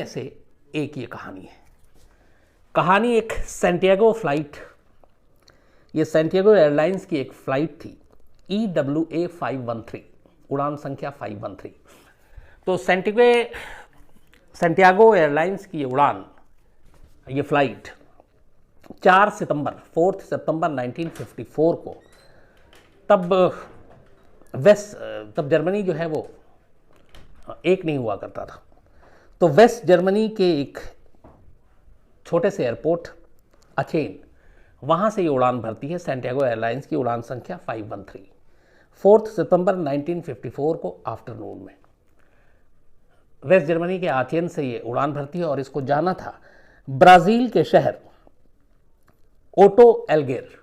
से एक ये कहानी है। कहानी एक सैंटियागो फ्लाइट, ये सैंटियागो एयरलाइंस की एक फ्लाइट थी EWA 513, उड़ान संख्या 513। तो सैंटियागो एयरलाइंस की ये उड़ान, ये फ्लाइट 4 सितंबर 1954 को, तब जर्मनी जो है वो एक नहीं हुआ करता था। तो वेस्ट जर्मनी के एक छोटे से एयरपोर्ट अचेन, वहाँ से ये उड़ान भरती है सैंटियागो एयरलाइंस की उड़ान संख्या 513, 4 सितंबर 1954 को आफ्टरनून में वेस्ट जर्मनी के आचेन से ये उड़ान भरती है। और इसको जाना था ब्राज़ील के शहर ओटो एलगेर।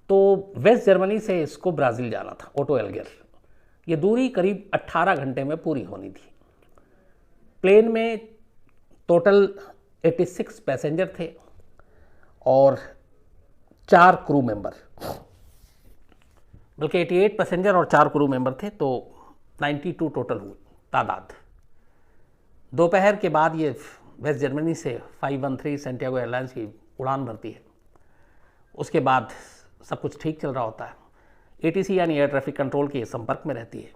तो वेस्ट जर्मनी से इसको ब्राज़ील जाना था, ओटो एलगेर। ये दूरी करीब 18 घंटे में पूरी होनी थी। प्लेन में टोटल 86 पैसेंजर थे और 4 क्रू मेंबर, बल्कि 88 पैसेंजर और 4 क्रू मेंबर थे, तो 92 टोटल हुई तादाद। दोपहर के बाद ये वेस्ट जर्मनी से 513 सैंटियागो एयरलाइंस की उड़ान भरती है। उसके बाद सब कुछ ठीक चल रहा होता है। ATC यानी एयर ट्रैफिक कंट्रोल के संपर्क में रहती है।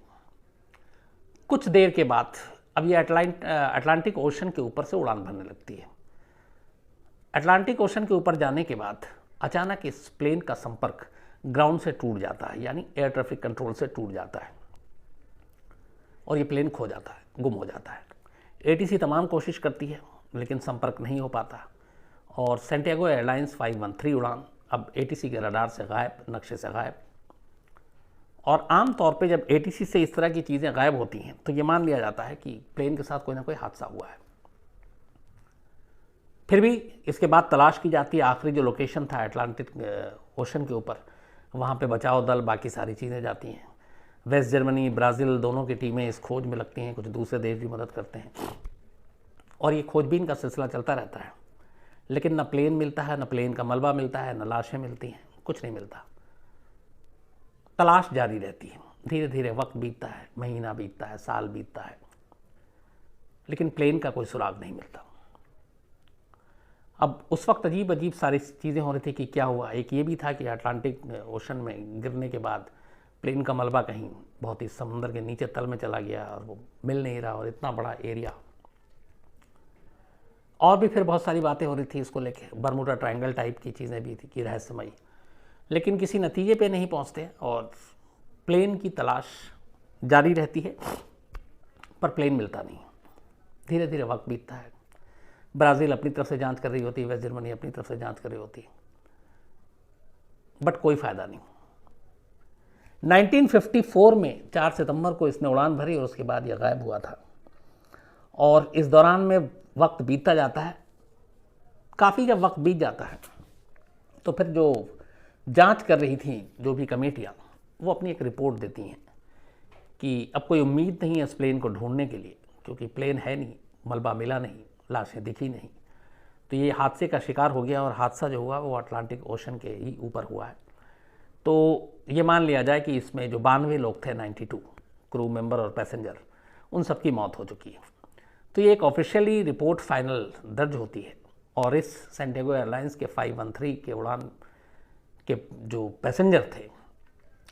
कुछ देर के बाद अब ये अटलांटिक ओशन के ऊपर से उड़ान भरने लगती है। अटलांटिक ओशन के ऊपर जाने के बाद अचानक इस प्लेन का संपर्क ग्राउंड से टूट जाता है, यानी एयर ट्रैफिक कंट्रोल से टूट जाता है और ये प्लेन खो जाता है, गुम हो जाता है। ATC तमाम कोशिश करती है लेकिन संपर्क नहीं हो पाता और सैंटियागो एयरलाइंस 513 उड़ान अब ATC के रडार से गायब, नक्शे से गायब। और आम तौर पे जब ATC से इस तरह की चीज़ें गायब होती हैं तो ये मान लिया जाता है कि प्लेन के साथ कोई ना कोई हादसा हुआ है। फिर भी इसके बाद तलाश की जाती है। आखिरी जो लोकेशन था अटलांटिक ओशन के ऊपर, वहाँ पे बचाव दल, बाकी सारी चीज़ें जाती हैं। वेस्ट जर्मनी, ब्राज़ील दोनों की टीमें इस खोज में लगती हैं, कुछ दूसरे देश भी मदद करते हैं और ये खोजबीन का सिलसिला चलता रहता है। लेकिन न प्लेन मिलता है, न प्लेन का मलबा मिलता है, न लाशें मिलती हैं, कुछ नहीं मिलता। तलाश जारी रहती है। धीरे धीरे वक्त बीतता है, महीना बीतता है, साल बीतता है, लेकिन प्लेन का कोई सुराग नहीं मिलता। अब उस वक्त अजीब अजीब सारी चीज़ें हो रही थी कि क्या हुआ। एक ये भी था कि अटलांटिक ओशन में गिरने के बाद प्लेन का मलबा कहीं बहुत ही समुद्र के नीचे तल में चला गया और वो मिल नहीं रहा, और इतना बड़ा एरिया। और भी फिर बहुत सारी बातें हो रही थी इसको लेके, बरमूडा ट्रायंगल टाइप की चीज़ें भी थी कि रहस्यमयी, लेकिन किसी नतीजे पे नहीं पहुंचते और प्लेन की तलाश जारी रहती है, पर प्लेन मिलता नहीं। धीरे धीरे वक्त बीतता है। ब्राज़ील अपनी तरफ से जांच कर रही होती है, वेस्ट जर्मनी अपनी तरफ से जांच कर रही होती है, बट कोई फ़ायदा नहीं। 1954 में 4 सितंबर को इसने उड़ान भरी और उसके बाद यह गायब हुआ था। और इस दौरान में वक्त बीतता जाता है। काफ़ी जब वक्त बीत जाता है तो फिर जो जांच कर रही थी जो भी कमेटियाँ, वो अपनी एक रिपोर्ट देती हैं कि अब कोई उम्मीद नहीं है इस प्लेन को ढूंढने के लिए, क्योंकि प्लेन है नहीं, मलबा मिला नहीं, लाशें दिखी नहीं। तो ये हादसे का शिकार हो गया और हादसा जो हुआ वो अटलांटिक ओशन के ही ऊपर हुआ है। तो ये मान लिया जाए कि इसमें जो 92 लोग थे, 92 क्रू मेंबर और पैसेंजर, उन सब की मौत हो चुकी है। तो ये एक ऑफिशियली रिपोर्ट फाइनल दर्ज होती है और इस सैंटियागो एयरलाइंस के 513 के उड़ान के जो पैसेंजर थे,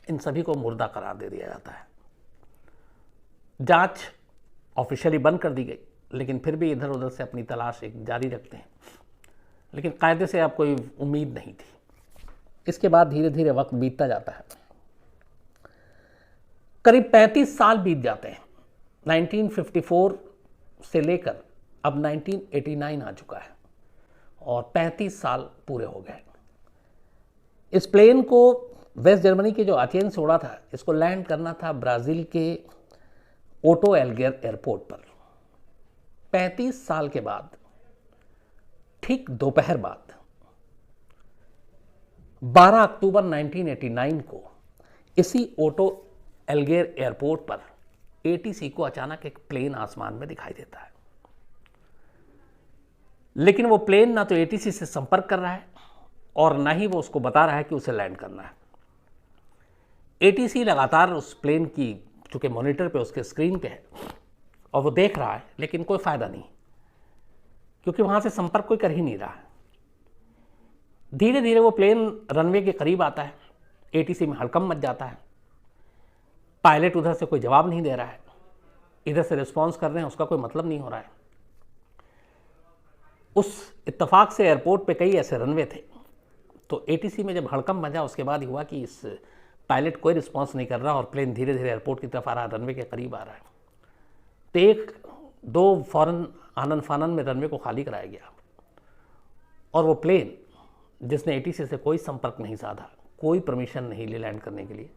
इन सभी को मुर्दा करार दे दिया जाता है। जांच ऑफिशियली बंद कर दी गई, लेकिन फिर भी इधर उधर से अपनी तलाश एक जारी रखते हैं, लेकिन कायदे से अब कोई उम्मीद नहीं थी। इसके बाद धीरे धीरे वक्त बीतता जाता है। करीब 35 साल बीत जाते हैं। 1954 से लेकर अब 1989 आ चुका है और 35 साल पूरे हो गए। इस प्लेन को वेस्ट जर्मनी के जो अचेन से उड़ा था, इसको लैंड करना था ब्राज़ील के ओटो एलगेर एयरपोर्ट पर। 35 साल के बाद, ठीक दोपहर बाद, 12 अक्टूबर 1989 को इसी ओटो एलगेर एयरपोर्ट पर ATC को अचानक एक प्लेन आसमान में दिखाई देता है। लेकिन वो प्लेन ना तो ATC से संपर्क कर रहा है और ना ही वो उसको बता रहा है कि उसे लैंड करना है। ATC लगातार उस प्लेन की, चूंकि मॉनिटर पे उसके स्क्रीन पे है और वो देख रहा है, लेकिन कोई फ़ायदा नहीं। क्योंकि वहाँ से संपर्क कोई कर ही नहीं रहा है। धीरे धीरे वो प्लेन रनवे के करीब आता है, एटीसी में हड़कंप मच जाता है। पायलट उधर से कोई जवाब नहीं दे रहा है, इधर से रिस्पॉन्स कर रहे हैं, उसका कोई मतलब नहीं हो रहा है। उस इत्तेफाक से एयरपोर्ट पे कई ऐसे रनवे थे, तो एटीसी में जब हड़कंप मचा उसके बाद हुआ कि इस पायलट कोई रिस्पॉन्स नहीं कर रहा और प्लेन धीरे धीरे एयरपोर्ट की तरफ आ रहा है, रनवे के करीब आ रहा है। तो एक दो फौरन आनन फानन में रनवे को खाली कराया गया और वो प्लेन जिसने एटीसी से कोई संपर्क नहीं साधा, कोई परमिशन नहीं ली लैंड करने के लिए,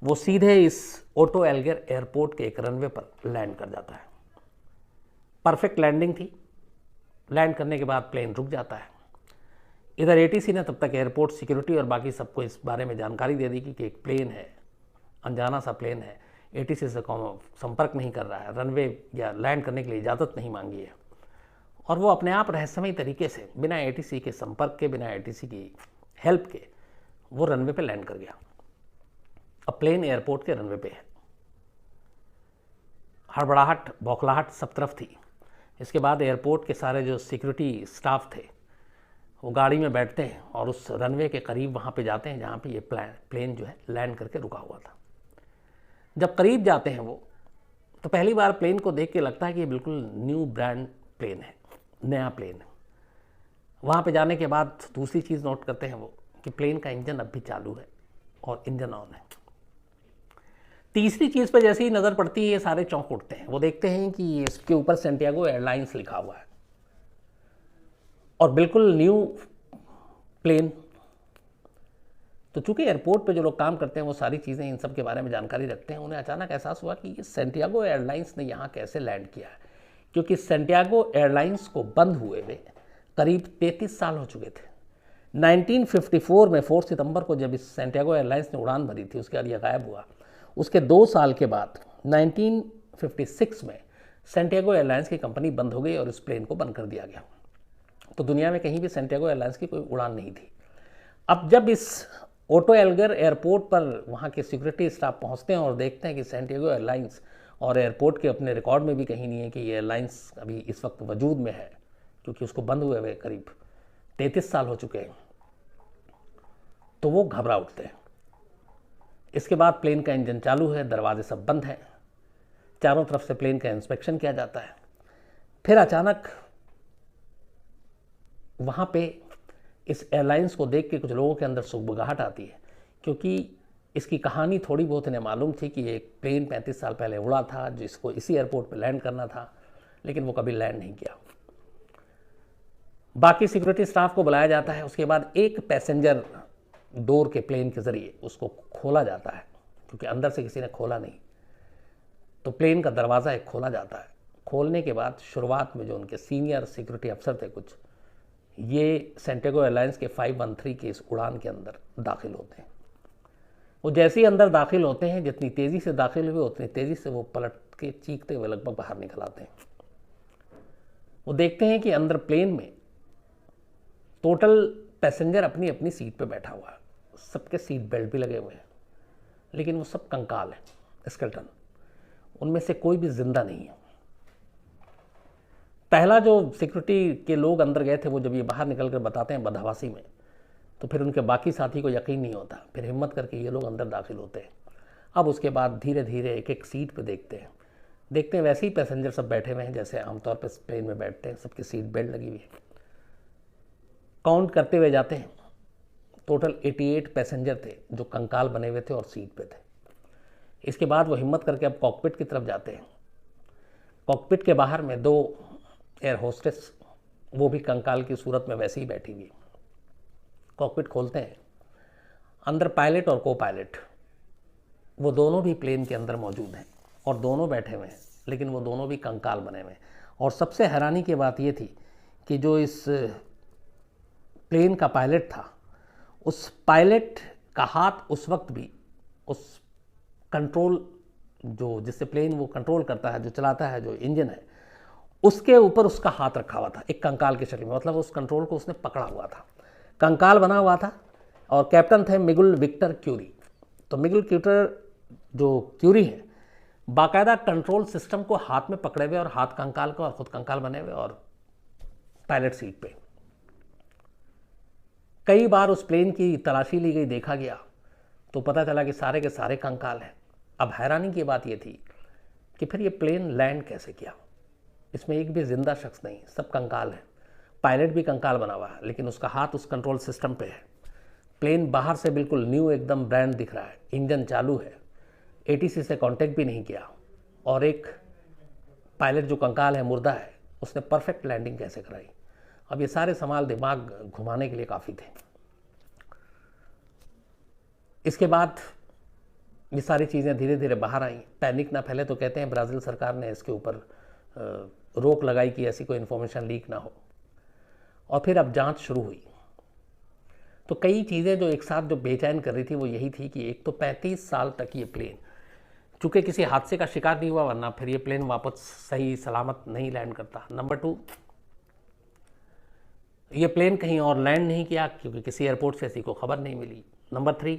वो सीधे इस ओटो एल्गर एयरपोर्ट के एक रनवे पर लैंड कर जाता है। परफेक्ट लैंडिंग थी। लैंड करने के बाद प्लेन रुक जाता है। इधर एटीसी ने तब तक एयरपोर्ट सिक्योरिटी और बाकी सबको इस बारे में जानकारी दे दी कि एक प्लेन है, अनजाना सा प्लेन है, एटीसी से संपर्क नहीं कर रहा है, रनवे या लैंड करने के लिए इजाज़त नहीं मांगी है। और वो अपने आप रहस्यमयी तरीके से बिना एटीसी के संपर्क के, बिना एटीसी की हेल्प के वो रनवे पे लैंड कर गया। अब प्लेन एयरपोर्ट के रनवे पे है। हड़बड़ाहट, बौखलाहट सब तरफ थी। इसके बाद एयरपोर्ट के सारे जो सिक्योरिटी स्टाफ थे वो गाड़ी में बैठते हैं और उस रनवे के करीब वहाँ पे जाते हैं जहाँ पे ये प्लेन जो है लैंड करके रुका हुआ था। जब करीब जाते हैं वो, तो पहली बार प्लेन को देख के लगता है कि ये बिल्कुल न्यू ब्रांड प्लेन है, नया प्लेन है। वहाँ पे जाने के बाद दूसरी चीज़ नोट करते हैं वो कि प्लेन का इंजन अब भी चालू है और इंजन ऑन है। तीसरी चीज़ पर जैसे ही नज़र पड़ती है ये सारे चौंक उठते हैं। वो देखते हैं कि इसके ऊपर सेंटियागो एयरलाइंस लिखा हुआ है और बिल्कुल न्यू प्लेन। तो चूंकि एयरपोर्ट पे जो लोग काम करते हैं वो सारी चीज़ें इन सब के बारे में जानकारी रखते हैं, उन्हें अचानक एहसास हुआ कि ये सेंटियागो एयरलाइंस ने यहाँ कैसे लैंड किया है, क्योंकि सेंटियागो एयरलाइंस को बंद हुए हुए करीब 33 साल हो चुके थे। 1954 में 4 सितंबर को जब इस सेंटियागो एयरलाइंस ने उड़ान भरी थी, उसके बाद यह गायब हुआ। उसके 2 साल के बाद 1956 में सेंटियागो एयरलाइंस की कंपनी बंद हो गई और इस प्लेन को बंद कर दिया गया। तो दुनिया में कहीं भी सेंटियागो एयरलाइंस की कोई उड़ान नहीं थी। अब जब इस ओटो एल्गर एयरपोर्ट पर वहाँ के सिक्योरिटी स्टाफ पहुँचते हैं और देखते हैं कि सेंटियागो एयरलाइंस और एयरपोर्ट के अपने रिकॉर्ड में भी कहीं नहीं है कि ये एयरलाइंस अभी इस वक्त वजूद में है, क्योंकि उसको बंद हुए हुए करीब 33 साल हो चुके हैं, तो वो घबरा उठते हैं। इसके बाद प्लेन का इंजन चालू है, दरवाजे सब बंद हैं, चारों तरफ से प्लेन का इंस्पेक्शन किया जाता है। फिर अचानक वहाँ पे इस एयरलाइंस को देख के कुछ लोगों के अंदर सुगबुगाहट आती है, क्योंकि इसकी कहानी थोड़ी बहुत इन्हें मालूम थी कि एक प्लेन 35 साल पहले उड़ा था जिसको इसी एयरपोर्ट पे लैंड करना था, लेकिन वो कभी लैंड नहीं किया। बाकी सिक्योरिटी स्टाफ को बुलाया जाता है। उसके बाद एक पैसेंजर डोर के प्लेन के ज़रिए उसको खोला जाता है, क्योंकि अंदर से किसी ने खोला नहीं, तो प्लेन का दरवाज़ा एक खोला जाता है। खोलने के बाद शुरुआत में जो उनके सीनियर सिक्योरिटी अफसर थे कुछ, ये सेंटियागो एयरलाइंस के 513 की इस उड़ान के अंदर दाखिल होते हैं। वो जैसे ही अंदर दाखिल होते हैं, जितनी तेज़ी से दाखिल हुए उतनी तेज़ी से वो पलट के चीखते हुए लगभग बाहर निकल आते हैं। वो देखते हैं कि अंदर प्लेन में टोटल पैसेंजर अपनी अपनी सीट पे बैठा हुआ है, सबके सीट बेल्ट भी लगे हुए हैं, लेकिन वो सब कंकाल हैं, स्केलेटन। उनमें से कोई भी जिंदा नहीं है। पहला जो सिक्योरिटी के लोग अंदर गए थे, वो जब ये बाहर निकल कर बताते हैं बदहवासी में, तो फिर उनके बाकी साथी को यकीन नहीं होता। फिर हिम्मत करके ये लोग अंदर दाखिल होते हैं। अब उसके बाद धीरे धीरे एक एक सीट पे देखते हैं वैसे ही पैसेंजर सब बैठे हुए हैं जैसे आमतौर पर प्लेन में बैठते हैं, सबकी सीट बेल्ट लगी हुई है। काउंट करते हुए जाते हैं, टोटल 88 पैसेंजर थे जो कंकाल बने हुए थे और सीट पे थे। इसके बाद वो हिम्मत करके अब कॉकपिट की तरफ जाते हैं। कॉकपिट के बाहर में 2 एयर होस्टेस, वो भी कंकाल की सूरत में वैसे ही बैठी हुई। कॉकपिट खोलते हैं, अंदर पायलट और को पायलट वो दोनों भी प्लेन के अंदर मौजूद हैं और दोनों बैठे हुए हैं, लेकिन वो दोनों भी कंकाल बने हुए हैं। और सबसे हैरानी की बात ये थी कि जो इस प्लेन का पायलट था, उस पायलट का हाथ उस वक्त भी उस कंट्रोल जो जिससे प्लेन वो कंट्रोल करता है, जो चलाता है, जो इंजन है, उसके ऊपर उसका हाथ रखा हुआ था एक कंकाल की शक्ल में। मतलब उस कंट्रोल को उसने पकड़ा हुआ था, कंकाल बना हुआ था। और कैप्टन थे मिगुल विक्टर क्यूरी। तो मिगुल जो क्यूरी है, बाकायदा कंट्रोल सिस्टम को हाथ में पकड़े हुए और हाथ कंकाल को और खुद कंकाल बने हुए और पायलट सीट पे। कई बार उस प्लेन की तलाशी ली गई, देखा गया तो पता चला कि सारे के सारे कंकाल हैं। अब हैरानी की बात यह थी कि फिर ये प्लेन लैंड कैसे किया। इसमें एक भी जिंदा शख्स नहीं, सब कंकाल है। पायलट भी कंकाल बना हुआ है, लेकिन उसका हाथ उस कंट्रोल सिस्टम पे है। प्लेन बाहर से बिल्कुल न्यू एकदम ब्रांड दिख रहा है, इंजन चालू है, एटीसी से कांटेक्ट भी नहीं किया, और एक पायलट जो कंकाल है, मुर्दा है, उसने परफेक्ट लैंडिंग कैसे कराई। अब ये सारे सवाल दिमाग घुमाने के लिए काफ़ी थे। इसके बाद ये सारी चीज़ें धीरे धीरे बाहर आई। पैनिक ना फैले तो कहते हैं ब्राज़ील सरकार ने इसके ऊपर रोक लगाई कि ऐसी कोई इन्फॉर्मेशन लीक ना हो। और फिर अब जांच शुरू हुई तो कई चीज़ें जो एक साथ जो बेचैन कर रही थी वो यही थी कि एक तो 35 साल तक ये प्लेन, चूँकि किसी हादसे का शिकार नहीं हुआ, वरना फिर ये प्लेन वापस सही सलामत नहीं लैंड करता। नंबर 2, ये प्लेन कहीं और लैंड नहीं किया क्योंकि किसी एयरपोर्ट से ऐसी को खबर नहीं मिली। नंबर 3,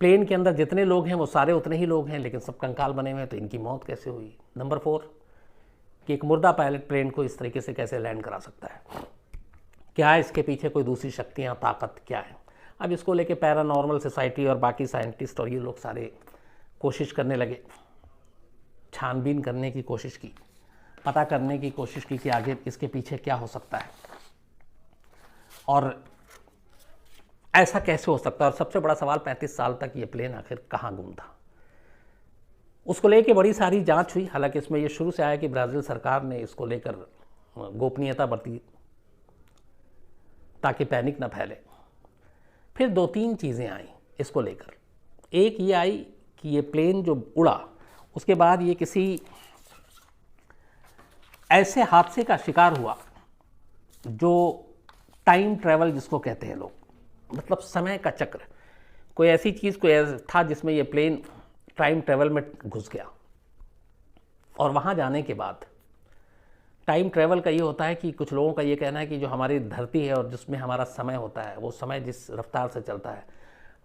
प्लेन के अंदर जितने लोग हैं वो सारे उतने ही लोग हैं, लेकिन सब कंकाल बने हुए हैं, तो इनकी मौत कैसे हुई। नंबर 4, कि एक मुर्दा पायलट प्लेन को इस तरीके से कैसे लैंड करा सकता है। क्या है इसके पीछे कोई दूसरी शक्तियाँ, ताकत क्या है। अब इसको लेके पैरानॉर्मल सोसाइटी और बाकी साइंटिस्ट और ये लोग सारे कोशिश करने लगे, छानबीन करने की कोशिश की, पता करने की कोशिश की कि आगे इसके पीछे क्या हो सकता है और ऐसा कैसे हो सकता है। और सबसे बड़ा सवाल, 35 साल तक ये प्लेन आखिर कहाँ गुम था। उसको लेके बड़ी सारी जांच हुई। हालांकि इसमें ये शुरू से आया कि ब्राज़ील सरकार ने इसको लेकर गोपनीयता बरती ताकि पैनिक ना फैले। फिर 2-3 चीज़ें आई इसको लेकर। एक ये आई कि ये प्लेन जो उड़ा उसके बाद ये किसी ऐसे हादसे का शिकार हुआ जो टाइम ट्रैवल जिसको कहते हैं लोग, मतलब समय का चक्र, कोई ऐसी चीज़ कोई था जिसमें ये प्लेन टाइम ट्रैवल में घुस गया। और वहाँ जाने के बाद टाइम ट्रैवल का ये होता है कि कुछ लोगों का ये कहना है कि जो हमारी धरती है और जिसमें हमारा समय होता है, वो समय जिस रफ्तार से चलता है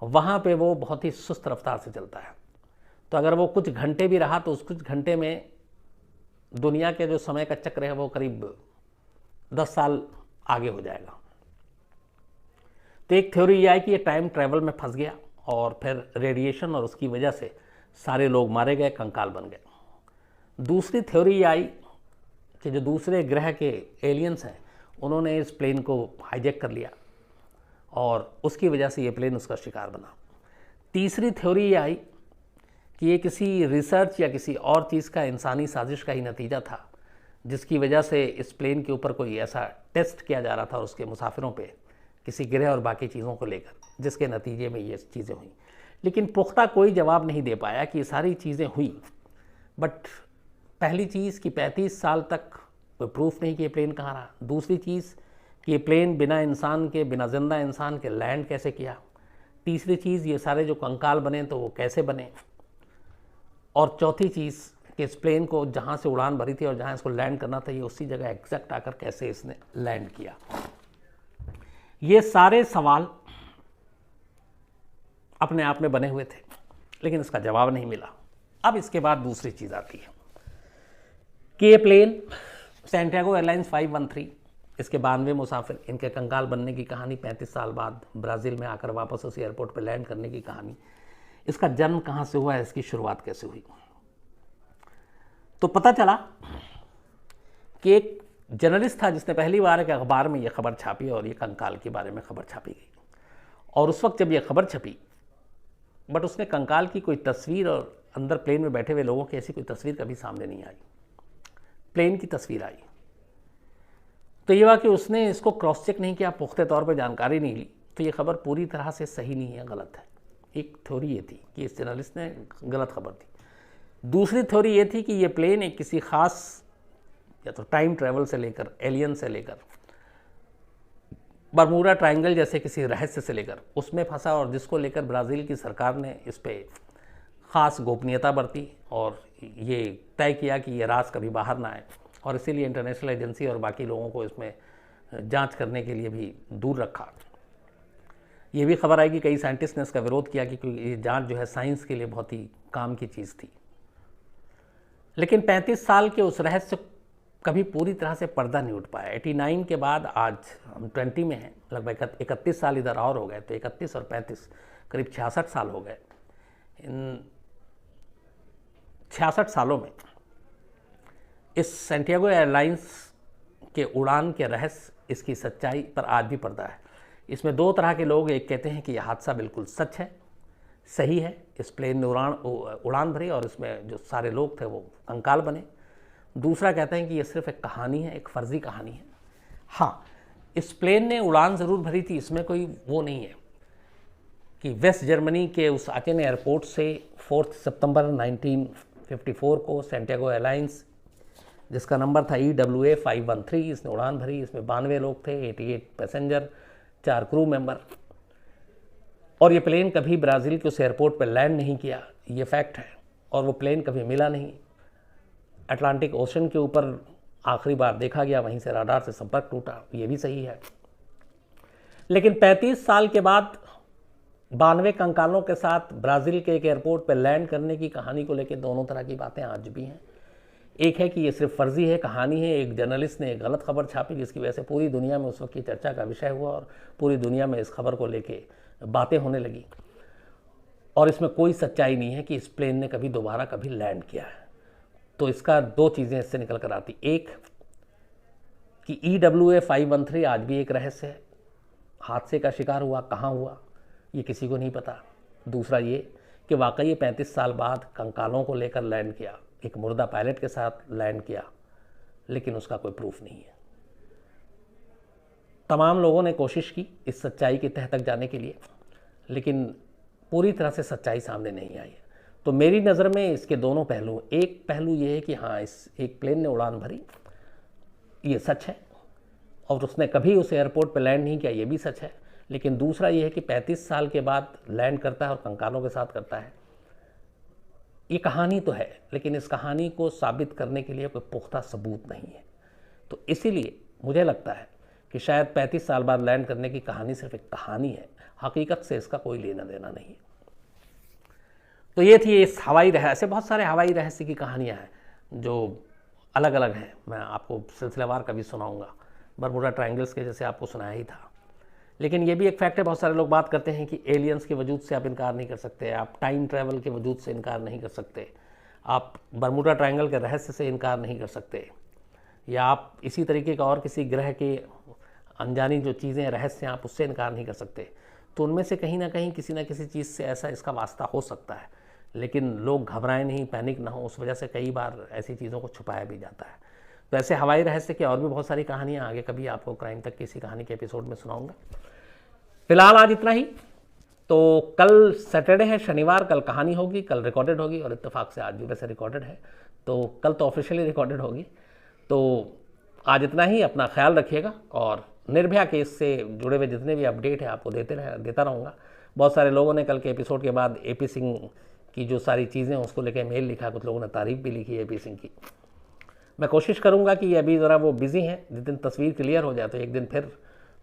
वहाँ पे वो बहुत ही सुस्त रफ्तार से चलता है। तो अगर वो कुछ घंटे भी रहा तो उस कुछ घंटे में दुनिया के जो समय का चक्र है वो करीब 10 साल आगे हो जाएगा। तो एक थ्योरी ये आई कि ये टाइम ट्रैवल में फंस गया और फिर रेडिएशन और उसकी वजह से सारे लोग मारे गए, कंकाल बन गए। दूसरी थ्योरी ये आई कि जो दूसरे ग्रह के एलियंस हैं उन्होंने इस प्लेन को हाईजैक कर लिया और उसकी वजह से ये प्लेन उसका शिकार बना। तीसरी थ्योरी ये आई कि ये किसी रिसर्च या किसी और चीज़ का, इंसानी साजिश का ही नतीजा था, जिसकी वजह से इस प्लेन के ऊपर कोई ऐसा टेस्ट किया जा रहा था और उसके मुसाफिरों पे किसी ग्रह और बाकी चीज़ों को लेकर, जिसके नतीजे में ये चीज़ें हुई। लेकिन पुख्ता कोई जवाब नहीं दे पाया कि ये सारी चीज़ें हुई। बट पहली चीज़ कि 35 साल तक कोई प्रूफ नहीं कि ये प्लेन कहाँ रहा। दूसरी चीज़ कि ये प्लेन बिना इंसान के, बिना जिंदा इंसान के लैंड कैसे किया। तीसरी चीज़ ये सारे जो कंकाल बने तो वो कैसे बने। और चौथी चीज़ कि इस प्लेन को जहाँ से उड़ान भरी थी और जहाँ इसको लैंड करना था ये उसी जगह एग्जैक्ट आकर कैसे इसने लैंड किया। ये सारे सवाल अपने आप में बने हुए थे, लेकिन इसका जवाब नहीं मिला। अब इसके बाद दूसरी चीज़ आती है कि ये प्लेन सैंटियागो एयरलाइंस 513, इसके 92 मुसाफिर, इनके कंकाल बनने की कहानी, 35 साल बाद ब्राज़ील में आकर वापस उसी एयरपोर्ट पर लैंड करने की कहानी, इसका जन्म कहाँ से हुआ, इसकी शुरुआत कैसे हुई। तो पता चला कि एक जर्नलिस्ट था जिसने पहली बार एक अखबार में ये खबर छापी और ये कंकाल के बारे में खबर छापी गई। और उस वक्त जब ये खबर छपी, बट उसने कंकाल की कोई तस्वीर और अंदर प्लेन में बैठे हुए लोगों की ऐसी कोई तस्वीर कभी सामने नहीं आई। प्लेन की तस्वीर आई तो ये हुआ कि उसने इसको क्रॉस चेक नहीं किया, पुख्ते तौर पर जानकारी नहीं ली, तो ये खबर पूरी तरह से सही नहीं है, गलत है। एक थ्योरी ये थी कि इस जर्नलिस्ट ने गलत खबर दी। दूसरी थ्योरी ये थी कि ये प्लेन एक किसी ख़ास या तो टाइम ट्रैवल से लेकर, एलियन से लेकर, बरमूडा ट्रायंगल जैसे किसी रहस्य से लेकर उसमें फंसा, और जिसको लेकर ब्राज़ील की सरकार ने इस पर ख़ास गोपनीयता बरती और ये तय किया कि ये राज कभी बाहर ना आए, और इसीलिए इंटरनेशनल एजेंसी और बाकी लोगों को इसमें जांच करने के लिए भी दूर रखा। ये भी खबर आई कि कई साइंटिस्ट ने इसका विरोध किया कि क्योंकि ये जांच जो है साइंस के लिए बहुत ही काम की चीज़ थी। लेकिन 35 साल के उस रहस्य कभी पूरी तरह से पर्दा नहीं उठ पाया। 89 के बाद आज हम 20 में हैं, लगभग 31 साल इधर और हो गए, तो 31 और 35 करीब 66 साल हो गए। इन 66 सालों में इस सैंटियागो एयरलाइंस के उड़ान के रहस्य, इसकी सच्चाई पर आज भी पर्दा है। इसमें दो तरह के लोग, एक कहते हैं कि यह हादसा बिल्कुल सच है, सही है, इस प्लेन ने उड़ान भरी और इसमें जो सारे लोग थे वो कंकाल बने। दूसरा कहते हैं कि यह सिर्फ एक कहानी है, एक फर्जी कहानी है। हाँ, इस प्लेन ने उड़ान ज़रूर भरी थी, इसमें कोई वो नहीं है कि वेस्ट जर्मनी के उस आचेन एयरपोर्ट से 4 सितंबर 1954 को सैंटियागो एयरलाइंस, जिसका नंबर था EWA 513, इसने उड़ान भरी। इसमें 92 लोग थे, 88 पैसेंजर, 4 क्रू मेंबर। और ये प्लेन कभी ब्राज़ील के उस एयरपोर्ट पर लैंड नहीं किया, ये फैक्ट है। और वो प्लेन कभी मिला नहीं। अटलांटिक ओशन के ऊपर आखिरी बार देखा गया, वहीं से राडार से संपर्क टूटा, ये भी सही है। लेकिन 35 साल के बाद 92 कंकालों के साथ ब्राज़ील के एक एयरपोर्ट पर लैंड करने की कहानी को लेकर दोनों तरह की बातें आज भी हैं। एक है कि ये सिर्फ फर्जी है, कहानी है। एक जर्नलिस्ट ने एक गलत खबर छापी जिसकी वजह से पूरी दुनिया में उस वक्त की चर्चा का विषय हुआ और पूरी दुनिया में इस खबर को लेके बातें होने लगी। और इसमें कोई सच्चाई नहीं है कि इस प्लेन ने कभी दोबारा कभी लैंड किया है। तो इसका दो चीज़ें इससे निकल कर आती, एक कि EWA 513 आज भी एक रहस्य है, हादसे का शिकार हुआ, कहाँ हुआ ये किसी को नहीं पता। दूसरा ये कि वाकई ये 35 साल बाद कंकालों को लेकर लैंड किया, एक मुर्दा पायलट के साथ लैंड किया, लेकिन उसका कोई प्रूफ नहीं है। तमाम लोगों ने कोशिश की इस सच्चाई की तह तक जाने के लिए, लेकिन पूरी तरह से सच्चाई सामने नहीं आई है। तो मेरी नज़र में इसके दोनों पहलू, एक पहलू ये है कि हाँ, इस एक प्लेन ने उड़ान भरी, ये सच है, और उसने कभी उस एयरपोर्ट पर लैंड नहीं किया, ये भी सच है। लेकिन दूसरा ये है कि 35 साल के बाद लैंड करता है और कंकालों के साथ करता है। ये कहानी तो है, लेकिन इस कहानी को साबित करने के लिए कोई पुख्ता सबूत नहीं है। तो इसीलिए मुझे लगता है कि शायद 35 साल बाद लैंड करने की कहानी सिर्फ एक कहानी है, हकीकत से इसका कोई लेना देना नहीं है। तो ये थी इस हवाई रहस्य। ऐसे बहुत सारे हवाई रहस्य की कहानियाँ हैं जो अलग अलग हैं, मैं आपको सिलसिलेवार कभी सुनाऊंगा। बरमुडा ट्रायंगल्स के जैसे आपको सुनाया ही था। लेकिन ये भी एक फैक्ट है, बहुत सारे लोग बात करते हैं कि एलियंस के वजूद से आप इनकार नहीं कर सकते, आप टाइम ट्रैवल के वजूद से इनकार नहीं कर सकते, आप बरमुडा ट्रायंगल के रहस्य से इनकार नहीं कर सकते, या आप इसी तरीके का और किसी ग्रह के अनजानी जो चीज़ें रहस्य हैं आप उससे इनकार नहीं कर सकते। तो उनमें से कहीं ना कहीं किसी न किसी चीज़ से ऐसा इसका वास्ता हो सकता है। लेकिन लोग घबराएं नहीं, पैनिक ना हो, उस वजह से कई बार ऐसी चीज़ों को छुपाया भी जाता है। तो ऐसे हवाई रहस्य की और भी बहुत सारी कहानियाँ आगे कभी आपको क्राइम तक किसी कहानी के एपिसोड में सुनाऊंगा। फिलहाल आज इतना ही। तो कल सैटरडे है, शनिवार, कल कहानी होगी, कल रिकॉर्डेड होगी, और इत्तेफाक से आज भी वैसे रिकॉर्डेड है, तो कल तो ऑफिशियली रिकॉर्डेड होगी। तो आज इतना ही, अपना ख्याल रखिएगा, और निर्भया केस से जुड़े हुए जितने भी अपडेट है आपको देता रहूँगा। बहुत सारे लोगों ने कल के एपिसोड के बाद AP सिंह की जो सारी चीज़ें उसको लेकर मेल लिखा, कुछ लोगों ने तारीफ़ भी लिखी AP सिंह की। मैं कोशिश करूँगा कि अभी ज़रा वो बिज़ी हैं, जिस दिन तस्वीर क्लियर हो जाए तो एक दिन फिर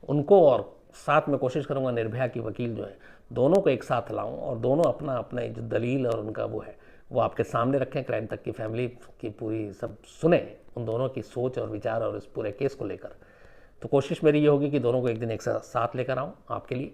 उनको, और साथ में कोशिश करूँगा निर्भया की वकील जो है, दोनों को एक साथ लाऊं और दोनों अपना अपना जो दलील और उनका वो है वो आपके सामने रखें, क्राइम तक की फैमिली की पूरी सब सुने, उन दोनों की सोच और विचार और इस पूरे केस को लेकर। तो कोशिश मेरी ये होगी कि दोनों को एक दिन एक साथ लेकर आऊँ आपके लिए।